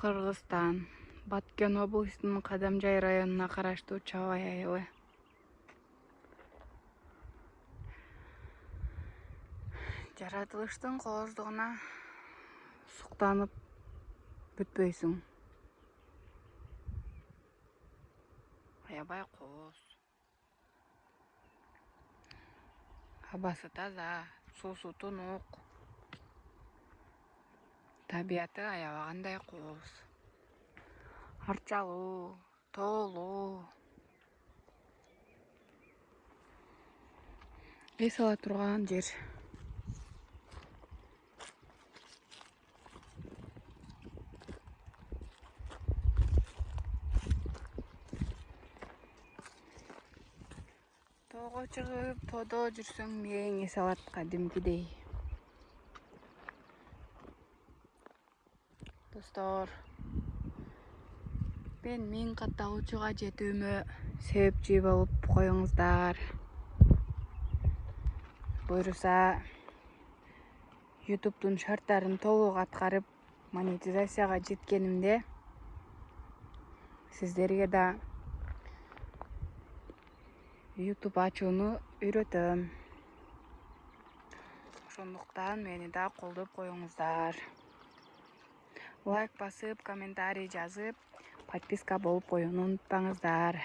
Кыргызстан, Баткен областының Кадамжай районуна караштуу Чабай айылы. Жаратылыштын кооздугуна суктанып бүтпөйсүң. Аябай кооз. Абасы таза, суусу тунук. Табияты аябагандай кооз. Арчалуу, тоолуу. Эс ала турган жер. Тоого чыгып, тоодо жүрсөң мээң эс алат кадимкидей. Достор, мен 1000 катталуучуга жетүүмө себепчи болуп коюңуздар. Буюрса, YouTube'дун шарттарын толук аткарып, монетизацияга жеткенимде сиздерге да YouTube ачууну үйрөтөм. Ошондуктан мени да колдоп коюңуздар. Лайк басып, комментарий жазып, подписка болуп коюуну унутпаңыздар.